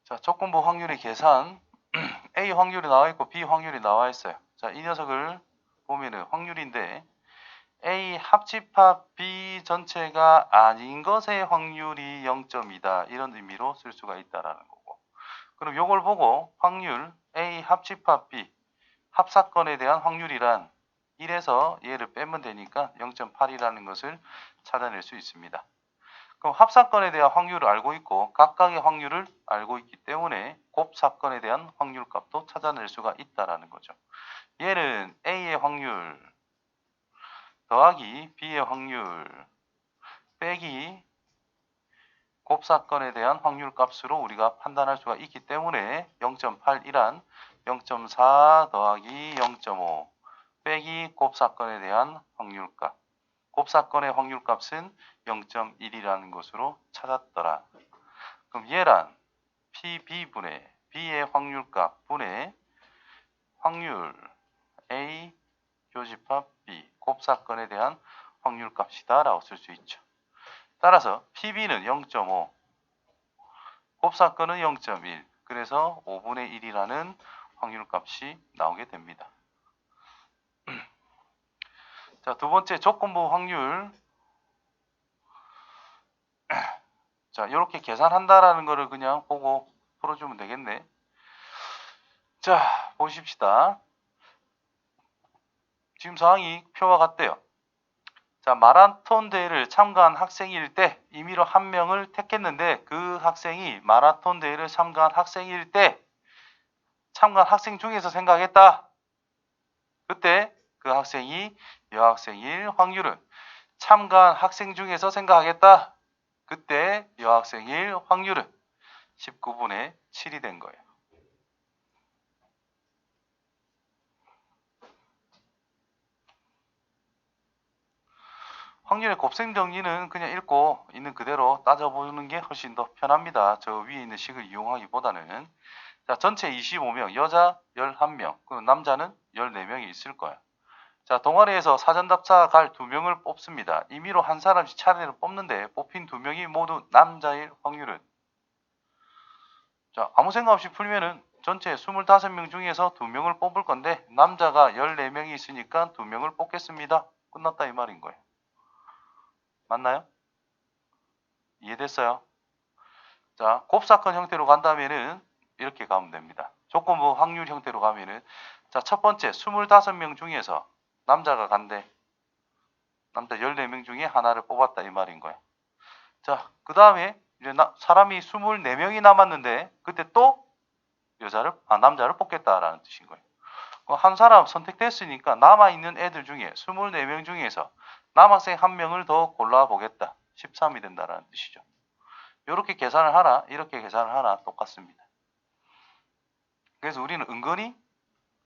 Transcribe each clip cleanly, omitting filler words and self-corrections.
자, 조건부 확률의 계산. A 확률이 나와 있고 B 확률이 나와 있어요. 자, 이 녀석을 보면은 확률인데 A 합집합 B 전체가 아닌 것의 확률이 0.2다. 이런 의미로 쓸 수가 있다라는 거고. 그럼 요걸 보고 확률 A 합집합 B 합사건에 대한 확률이란 1에서 얘를 빼면 되니까 0.8이라는 것을 찾아낼 수 있습니다. 그럼 합사건에 대한 확률을 알고 있고 각각의 확률을 알고 있기 때문에 곱사건에 대한 확률값도 찾아낼 수가 있다라는 거죠. 얘는 A의 확률 더하기 B의 확률 빼기 곱사건에 대한 확률값으로 우리가 판단할 수가 있기 때문에 0.8이란 0.4 더하기 0.5 빼기 곱사건에 대한 확률값. 곱사건의 확률값은 0.1이라는 것으로 찾았더라. 그럼 얘란 PB분의 B의 확률값 분의 확률 A 교집합 B 곱사건에 대한 확률값이다 라고 쓸 수 있죠. 따라서 PB는 0.5 곱사건은 0.1 그래서 5분의 1이라는 확률값이 나오게 됩니다. 자, 두 번째 조건부 확률. 자, 이렇게 계산한다라는 거를 그냥 보고 풀어주면 되겠네. 자, 보십시다. 지금 상황이 표와 같대요. 자, 마라톤 대회를 참가한 학생일 때 임의로 한 명을 택했는데 그 학생이 마라톤 대회를 참가한 학생일 때 참가한 학생 중에서 생각했다. 그때 그 학생이 여학생일 확률은 참가한 학생 중에서 생각하겠다. 그때 여학생일 확률은 19분의 7이 된 거예요. 확률의 곱셈 정리는 그냥 읽고 있는 그대로 따져보는 게 훨씬 더 편합니다. 저 위에 있는 식을 이용하기보다는. 자, 전체 25명, 여자 11명, 그리고 남자는 14명이 있을 거야. 자, 동아리에서 사전답사 갈 2명을 뽑습니다. 임의로 한 사람씩 차례로 뽑는데 뽑힌 2명이 모두 남자일 확률은? 자, 아무 생각 없이 풀면은 전체 25명 중에서 2명을 뽑을 건데 남자가 14명이 있으니까 2명을 뽑겠습니다. 끝났다 이 말인 거예요. 맞나요? 이해됐어요? 자, 곱사건 형태로 간다면은 이렇게 가면 됩니다. 조건부 확률 형태로 가면은 자, 첫 번째 25명 중에서 남자가 간대. 남자 14명 중에 하나를 뽑았다 이 말인 거야. 자, 그 다음에 이제 사람이 24명이 남았는데 그때 또 남자를 뽑겠다라는 뜻인 거예요. 한 사람 선택됐으니까 남아있는 애들 중에 24명 중에서 남학생 한 명을 더 골라보겠다. 13이 된다라는 뜻이죠. 이렇게 계산을 하나, 이렇게 계산을 하나 똑같습니다. 그래서 우리는 은근히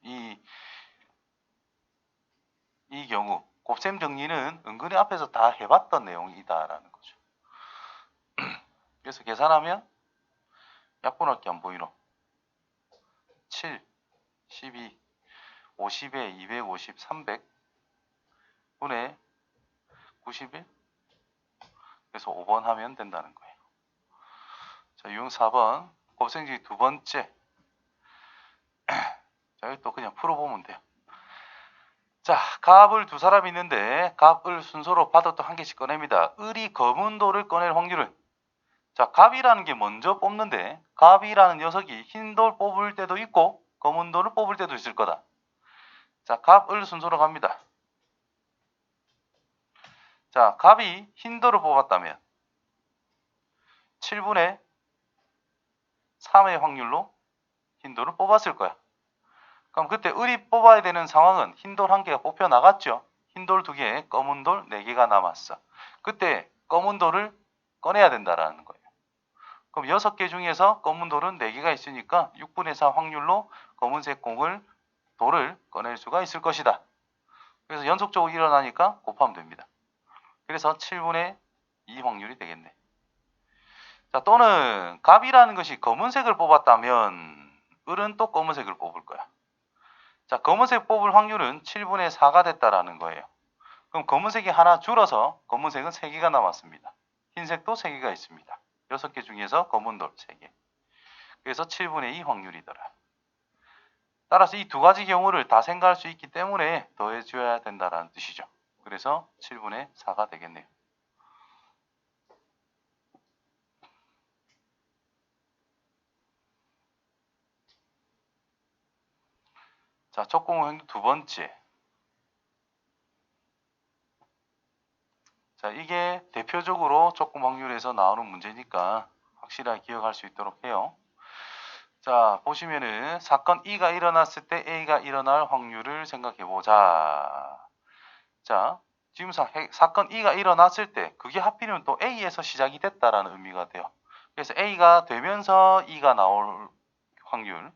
이 경우 곱셈 정리는 은근히 앞에서 다 해봤던 내용이다라는 거죠. 그래서 계산하면 약분할 게 안 보이노. 7, 12, 50에 250, 300 분의 91 그래서 5번 하면 된다는 거예요. 자, 유형 4번 곱셈지 두 번째. 자, 여기 또 그냥 풀어보면 돼요. 자, 값을 두 사람 있는데 값을 순서로 받았던 한 개씩 꺼냅니다. 을이 검은 돌을 꺼낼 확률은? 자, 값이라는 게 먼저 뽑는데 값이라는 녀석이 흰 돌 뽑을 때도 있고 검은 돌을 뽑을 때도 있을 거다. 자, 값을 순서로 갑니다. 자, 값이 흰 돌을 뽑았다면 7분의 3의 확률로 흰 돌을 뽑았을 거야. 그럼 그때 을이 뽑아야 되는 상황은 흰 돌 한 개가 뽑혀 나갔죠. 흰 돌 2개, 검은 돌 4개가 남았어. 그때 검은 돌을 꺼내야 된다라는 거예요. 그럼 6개 중에서 검은 돌은 4개가 있으니까 6분의 4 확률로 검은색 돌을 꺼낼 수가 있을 것이다. 그래서 연속적으로 일어나니까 곱하면 됩니다. 그래서 7분의 2 확률이 되겠네. 자, 또는 값이라는 것이 검은색을 뽑았다면 을은 또 검은색을 뽑을 거야. 자, 검은색 뽑을 확률은 7분의 4가 됐다라는 거예요. 그럼 검은색이 하나 줄어서 검은색은 3개가 남았습니다. 흰색도 3개가 있습니다. 6개 중에서 검은 돌 3개. 그래서 7분의 2 확률이더라. 따라서 이 두 가지 경우를 다 생각할 수 있기 때문에 더해줘야 된다는 뜻이죠. 그래서 7분의 4가 되겠네요. 자, 촉공행도 두 번째. 자, 이게 대표적으로 조금 확률에서 나오는 문제니까 확실하게 기억할 수 있도록 해요. 자, 보시면은 사건 E가 일어났을 때 A가 일어날 확률을 생각해 보자. 자, 지금 사건 E가 일어났을 때 그게 하필이면 또 A에서 시작이 됐다라는 의미가 돼요. 그래서 A가 되면서 E가 나올 확률,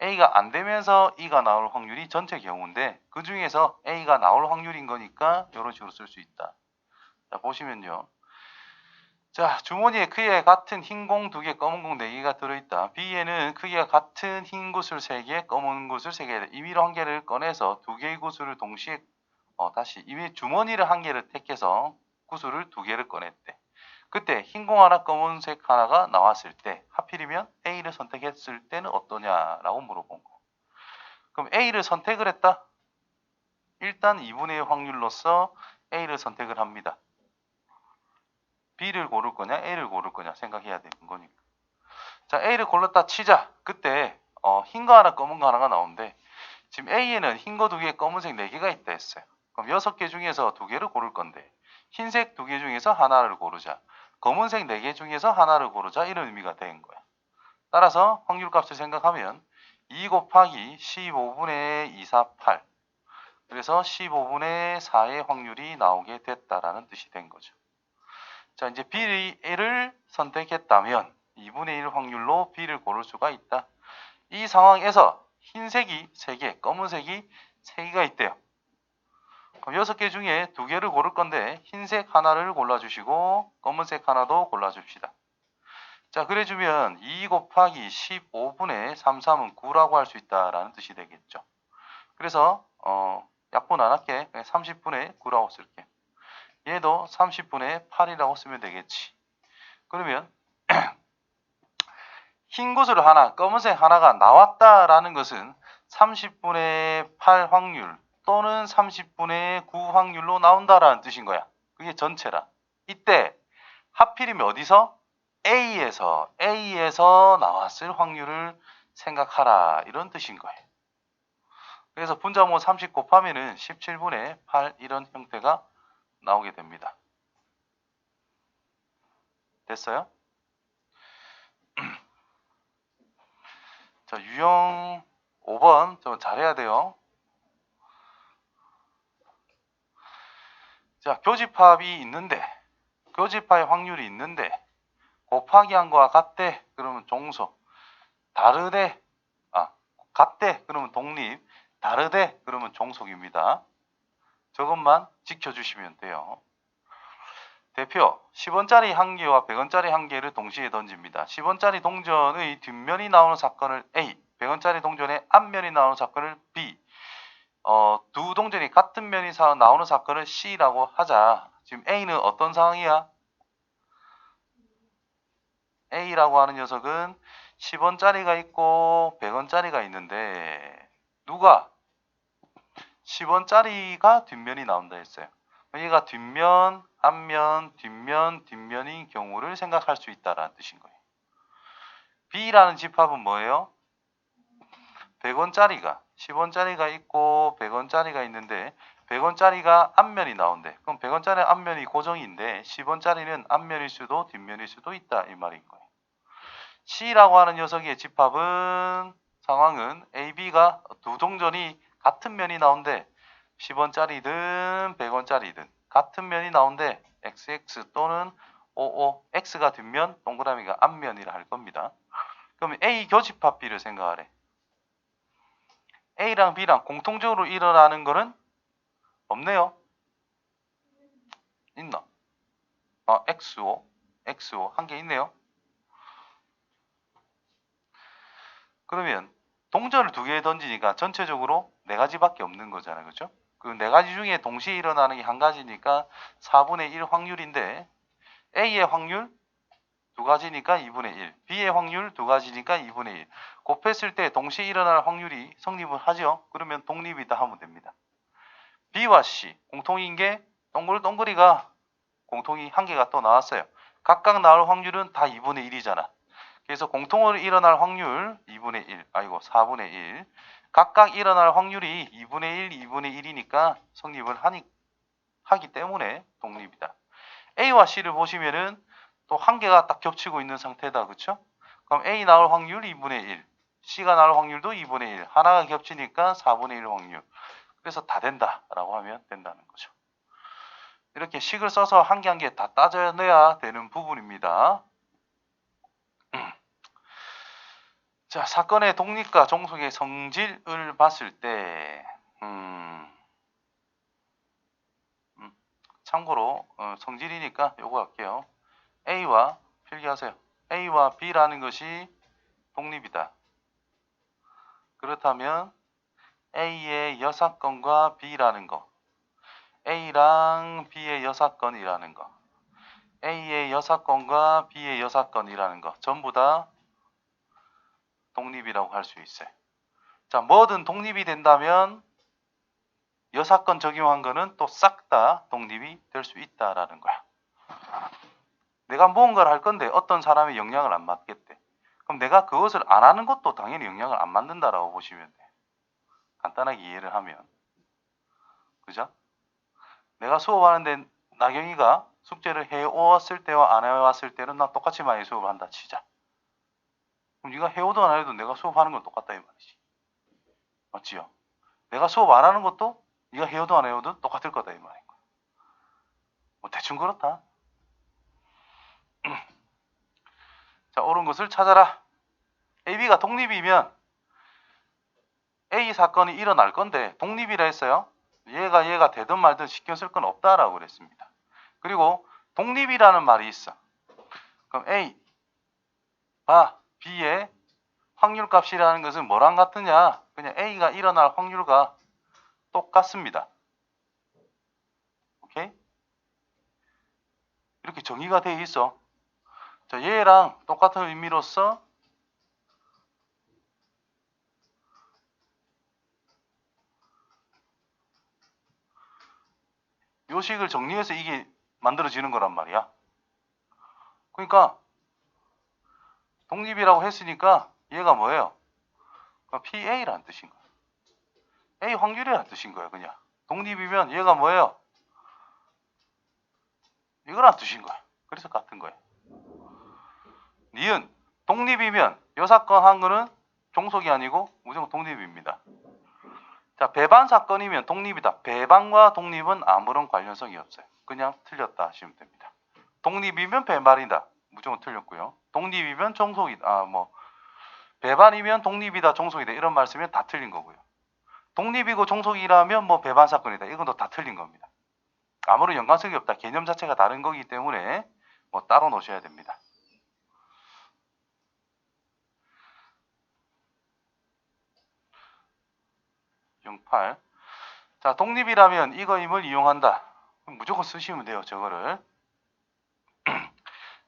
A가 안 되면서 E가 나올 확률이 전체 경우인데 그 중에서 A가 나올 확률인 거니까 이런 식으로 쓸 수 있다. 자, 보시면요. 자, 주머니에 크기가 같은 흰 공 2개, 검은 공 4개가 들어있다. B에는 크기가 같은 흰 구슬 3개, 검은 구슬 3개, 임의로 한 개를 꺼내서 2개의 구슬을 동시에 다시 이미 주머니를 한 개를 택해서 구슬을 2개를 꺼냈대. 그때 흰 공 하나, 검은색 하나가 나왔을 때 하필이면 A를 선택했을 때는 어떠냐라고 물어본 거. 그럼 A를 선택을 했다? 일단 2분의 1 확률로서 A를 선택을 합니다. B를 고를 거냐 A를 고를 거냐 생각해야 되는 거니까. 자, A를 골랐다 치자. 그때 흰 거 하나 검은 거 하나가 나오는데 지금 A에는 흰 거 2개 검은색 4개가 있다 했어요. 그럼 6개 중에서 2개를 고를 건데 흰색 2개 중에서 하나를 고르자. 검은색 4개 중에서 하나를 고르자. 이런 의미가 된 거야. 따라서 확률값을 생각하면 2 곱하기 15분의 248 그래서 15분의 4의 확률이 나오게 됐다라는 뜻이 된 거죠. 자, 이제 B를 선택했다면 2분의 1 확률로 B를 고를 수가 있다. 이 상황에서 흰색이 3개, 검은색이 3개가 있대요. 그럼 6개 중에 2개를 고를 건데 흰색 하나를 골라주시고 검은색 하나도 골라줍시다. 자, 그래주면 2 곱하기 15분의 33은 9라고 할 수 있다라는 뜻이 되겠죠. 그래서 약분 안 할게. 30분의 9라고 쓸게. 얘도 30분의 8이라고 쓰면 되겠지. 그러면 흰 구슬 하나, 검은색 하나가 나왔다라는 것은 30분의 8 확률 또는 30분의 9 확률로 나온다라는 뜻인 거야. 그게 전체라. 이때 하필이면 어디서? A에서 나왔을 확률을 생각하라. 이런 뜻인 거예요. 그래서 분자모 30 곱하면은 17분의 8 이런 형태가 나오게 됩니다. 됐어요? 자, 유형 5번 좀 잘해야 돼요. 자, 교집합이 있는데 교집합의 확률이 있는데 곱하기 한 거와 같대 그러면 종소, 다르대 같대 그러면 독립, 다르대 그러면 종속입니다. 저것만 지켜주시면 돼요. 대표 10원짜리 한 개와 100원짜리 한 개를 동시에 던집니다. 10원짜리 동전의 뒷면이 나오는 사건을 A, 100원짜리 동전의 앞면이 나오는 사건을 B, 두 동전이 같은 면이 나오는 사건을 C라고 하자. 지금 A는 어떤 상황이야? A라고 하는 녀석은 10원짜리가 있고 100원짜리가 있는데 누가 10원짜리가 뒷면이 나온다 했어요. 얘가 뒷면, 앞면, 뒷면인 경우를 생각할 수 있다라는 뜻인 거예요. B라는 집합은 뭐예요? 100원짜리가 10원짜리가 있고 100원짜리가 있는데 100원짜리가 앞면이 나온대. 그럼 100원짜리 앞면이 고정인데 10원짜리는 앞면일 수도 뒷면일 수도 있다 이 말인 거예요. C라고 하는 녀석의 집합은 상황은 A, B가 두 동전이 같은 면이 나온대. 10원짜리든 100원짜리든 같은 면이 나온대. XX 또는 OO, X가 뒷면, 동그라미가 앞면이라 할 겁니다. 그럼 A 교집합 B를 생각하래. A랑 B랑 공통적으로 일어나는 거는 없네요. 있나? XO 한 개 있네요. 그러면 동전을 2개 던지니까 전체적으로 4가지밖에 없는 거잖아요. 그렇죠? 그 4가지 중에 동시에 일어나는 게 한 가지니까 4분의 1 확률인데 A의 확률 두 가지니까 2분의 1. B의 확률 두 가지니까 2분의 1. 곱했을 때 동시에 일어날 확률이 성립을 하죠. 그러면 독립이다 하면 됩니다. B와 C 공통인 게 동글동글이가 공통이 한 개가 또 나왔어요. 각각 나올 확률은 다 2분의 1이잖아. 그래서 공통으로 일어날 확률 2분의 1, 4분의 1. 각각 일어날 확률이 2분의 1, 2분의 1이니까 성립을 하기 때문에 독립이다. A와 C를 보시면은 또 한 개가 딱 겹치고 있는 상태다. 그쵸? 그럼 A 나올 확률 2분의 1, C가 나올 확률도 2분의 1. 하나가 겹치니까 4분의 1 확률. 그래서 다 된다라고 하면 된다는 거죠. 이렇게 식을 써서 한 개 한 개 다 따져내야 되는 부분입니다. 자, 사건의 독립과 종속의 성질을 봤을 때 참고로 성질이니까 요거 할게요. A와 필기하세요. A와 B라는 것이 독립이다. 그렇다면 A의 여사건과 B라는 거, A랑 B의 여사건이라는 거, A의 여사건과 B의 여사건이라는 거 전부 다 독립이라고 할 수 있어요. 자, 뭐든 독립이 된다면 여사건 적용한 거는 또 싹 다 독립이 될 수 있다라는 거야. 내가 무언가를 할 건데 어떤 사람의 영향을 안 받겠대. 그럼 내가 그것을 안 하는 것도 당연히 영향을 안 받는다라고 보시면 돼. 간단하게 이해를 하면. 그죠? 내가 수업하는데 나경이가 숙제를 해왔을 때와 안 해왔을 때는 나 똑같이 많이 수업을 한다 치자. 그럼 네가 해오든 안 해도 내가 수업하는 건 똑같다 이 말이지. 맞지요? 내가 수업 안 하는 것도 네가 해오든 안 해오든 똑같을 거다 이 말인 거야. 뭐 대충 그렇다. 자, 옳은 것을 찾아라. AB가 독립이면 A 사건이 일어날 건데 독립이라 했어요. 얘가 되든 말든 신경 쓸 건 없다라고 그랬습니다. 그리고 독립이라는 말이 있어. 그럼 A와 B의 확률값이라는 것은 뭐랑 같으냐? 그냥 A가 일어날 확률과 똑같습니다. 오케이? 이렇게 정의가 되어 있어. 자, 얘랑 똑같은 의미로서 요식을 정리해서 이게 만들어지는 거란 말이야. 그러니까 독립이라고 했으니까 얘가 뭐예요? PA라는 뜻인 거야. A 확률이라는 뜻인 거야, 그냥. 독립이면 얘가 뭐예요? 이거란 뜻인 거야. 그래서 같은 거야. 니은 독립이면 여사건 한 거는 종속이 아니고 무조건 독립입니다. 자, 배반 사건이면 독립이다. 배반과 독립은 아무런 관련성이 없어요. 그냥 틀렸다 하시면 됩니다. 독립이면 배반이다. 무조건 틀렸고요. 독립이면 종속이다. 배반이면 독립이다, 종속이다 이런 말씀이면 다 틀린 거고요. 독립이고 종속이라면 뭐 배반 사건이다. 이건 다 틀린 겁니다. 아무런 연관성이 없다. 개념 자체가 다른 거기 때문에 뭐 따로 놓으셔야 됩니다. 08. 자, 독립이라면 이거임을 이용한다. 무조건 쓰시면 돼요, 저거를.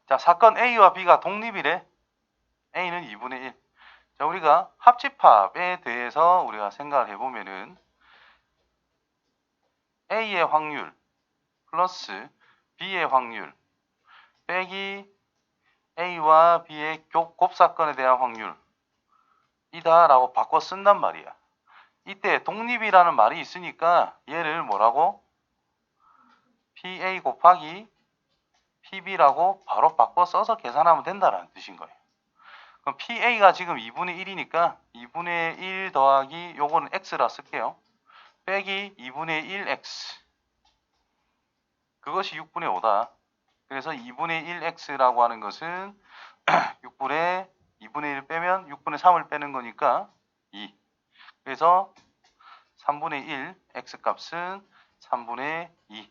자, 사건 A와 B가 독립이래. A는 2분의 1. 자, 우리가 합집합에 대해서 우리가 생각을 해보면은 A의 확률 플러스 B의 확률 빼기 A와 B의 곱사건에 대한 확률 이다라고 바꿔 쓴단 말이야. 이때 독립이라는 말이 있으니까 얘를 뭐라고? PA 곱하기 PB라고 바로 바꿔 써서 계산하면 된다라는 뜻인 거예요. 그럼 PA가 지금 2분의 1이니까 2분의 1 더하기 요거는 X라 쓸게요. 빼기 2분의 1X 그것이 6분의 5다. 그래서 2분의 1X라고 하는 것은 2분의 1 빼면 6분의 3을 빼는 거니까 2. 그래서 3분의 1 X값은 3분의 2.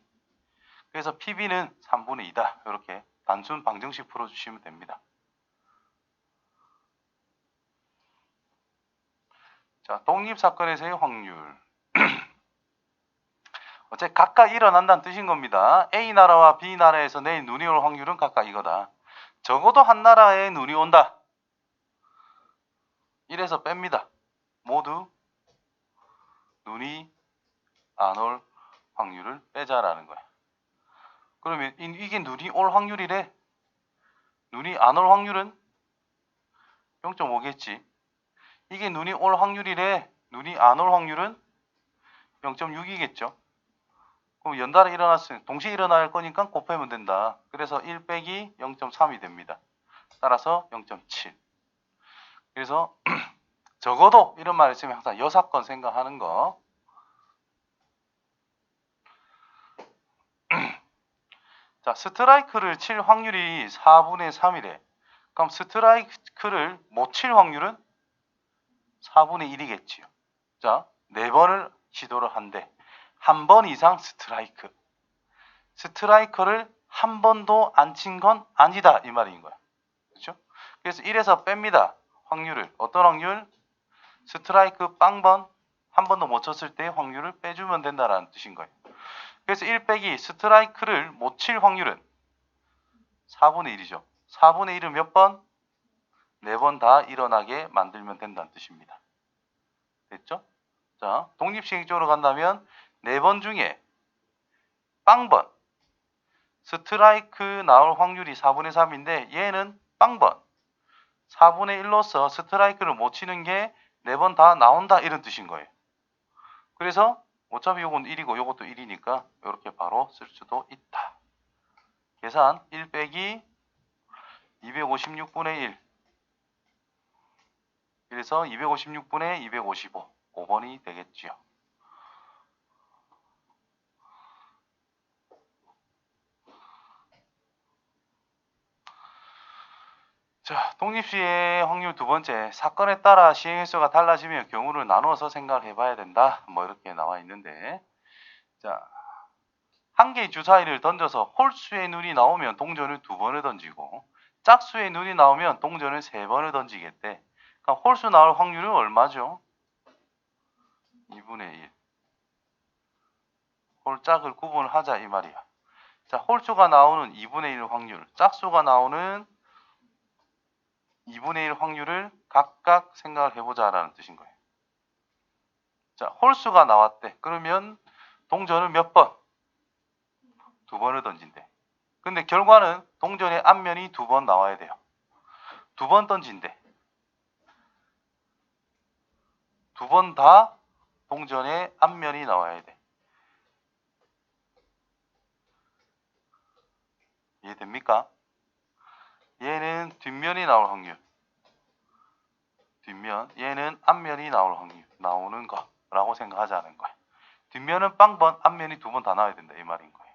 그래서 PB는 3분의 2다. 이렇게 단순 방정식 풀어주시면 됩니다. 자, 독립사건에서의 확률. 어째 각각 일어난다는 뜻인 겁니다. A나라와 B나라에서 내일 눈이 올 확률은 각각 이거다. 적어도 한 나라에 눈이 온다. 이래서 뺍니다. 모두 눈이 안 올 확률을 빼자라는 거야. 그러면 이게 눈이 올 확률이래. 눈이 안 올 확률은 0.5겠지. 이게 눈이 올 확률이래. 눈이 안 올 확률은 0.6이겠죠. 그럼 연달아 일어났으니 동시에 일어날 거니까 곱하면 된다. 그래서 1 빼기 0.3이 됩니다. 따라서 0.7. 그래서 적어도 이런 말 있으면 항상 여사건 생각하는 거. 자, 스트라이크를 칠 확률이 4분의 3이래. 그럼 스트라이크를 못 칠 확률은 4분의 1이겠지요. 자, 4번을 시도를 한대. 한 번 이상 스트라이크. 스트라이커를 한 번도 안 친 건 아니다. 이 말인 거야. 그렇죠? 그래서 1에서 뺍니다. 확률을. 어떤 확률? 스트라이크 빵번 한 번도 못 쳤을 때 확률을 빼주면 된다라는 뜻인 거예요. 그래서 1 빼기 스트라이크를 못 칠 확률은 4분의 1이죠. 4분의 1은 몇 번? 4번 다 일어나게 만들면 된다는 뜻입니다. 됐죠? 자, 독립시행적으로 간다면 4번 중에 빵번 스트라이크 나올 확률이 4분의 3인데 얘는 빵번 4분의 1로서 스트라이크를 못 치는 게 4번 다 나온다 이런 뜻인 거예요. 그래서 어차피 요건 1이고 요것도 1이니까 이렇게 바로 쓸 수도 있다. 계산 1 빼기 256분의 1 그래서 256분의 255 5번이 되겠지요. 자, 독립시의 확률 두 번째, 사건에 따라 시행 횟수가 달라지며 경우를 나누어서 생각해 봐야 된다. 뭐 이렇게 나와 있는데, 자, 한 개의 주사위를 던져서 홀수의 눈이 나오면 동전을 2번을 던지고 짝수의 눈이 나오면 동전을 3번을 던지겠대. 그럼 홀수 나올 확률은 얼마죠? 2분의 1. 홀짝을 구분하자 이 말이야. 자, 홀수가 나오는 2분의 1 확률, 짝수가 나오는 2분의 1 확률을 각각 생각을 해보자라는 뜻인 거예요. 자, 홀수가 나왔대. 그러면 동전을 몇 번? 2번을 던진대. 근데 결과는 동전의 앞면이 2번 나와야 돼요. 2번 던진대. 2번 다 동전의 앞면이 나와야 돼. 이해됩니까? 얘는 뒷면이 나올 확률. 뒷면. 얘는 앞면이 나올 확률. 나오는 거라고 생각하자는 거야. 뒷면은 빵번, 앞면이 2번 다 나와야 된다. 이 말인 거예요.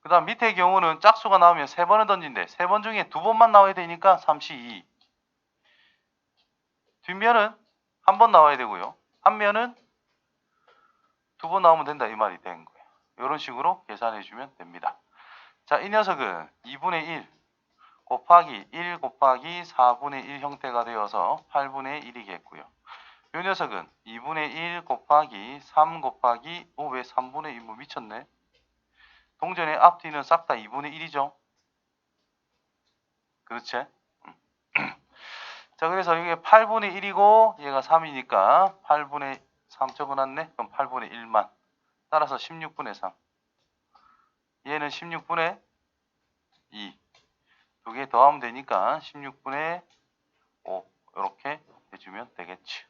그 다음 밑의 경우는 짝수가 나오면 3번을 던진대. 3번 중에 2번만 나와야 되니까 32. 뒷면은 한 번 나와야 되고요. 앞면은 2번 나오면 된다. 이 말이 된 거예요. 이런 식으로 계산해 주면 됩니다. 자, 이 녀석은 2분의 1 곱하기 1 곱하기 4분의 1 형태가 되어서 8분의 1이겠고요. 이 녀석은 2분의 1 곱하기 3 곱하기 왜 3분의 1 뭐 미쳤네. 동전의 앞뒤는 싹 다 2분의 1이죠. 그렇지? 자, 그래서 이게 8분의 1이고 얘가 3이니까 8분의 3 적어놨네. 그럼 8분의 1만. 따라서 16분의 3. 얘는 16분의 2. 두 개 더하면 되니까 16분의 5. 이렇게 해주면 되겠지.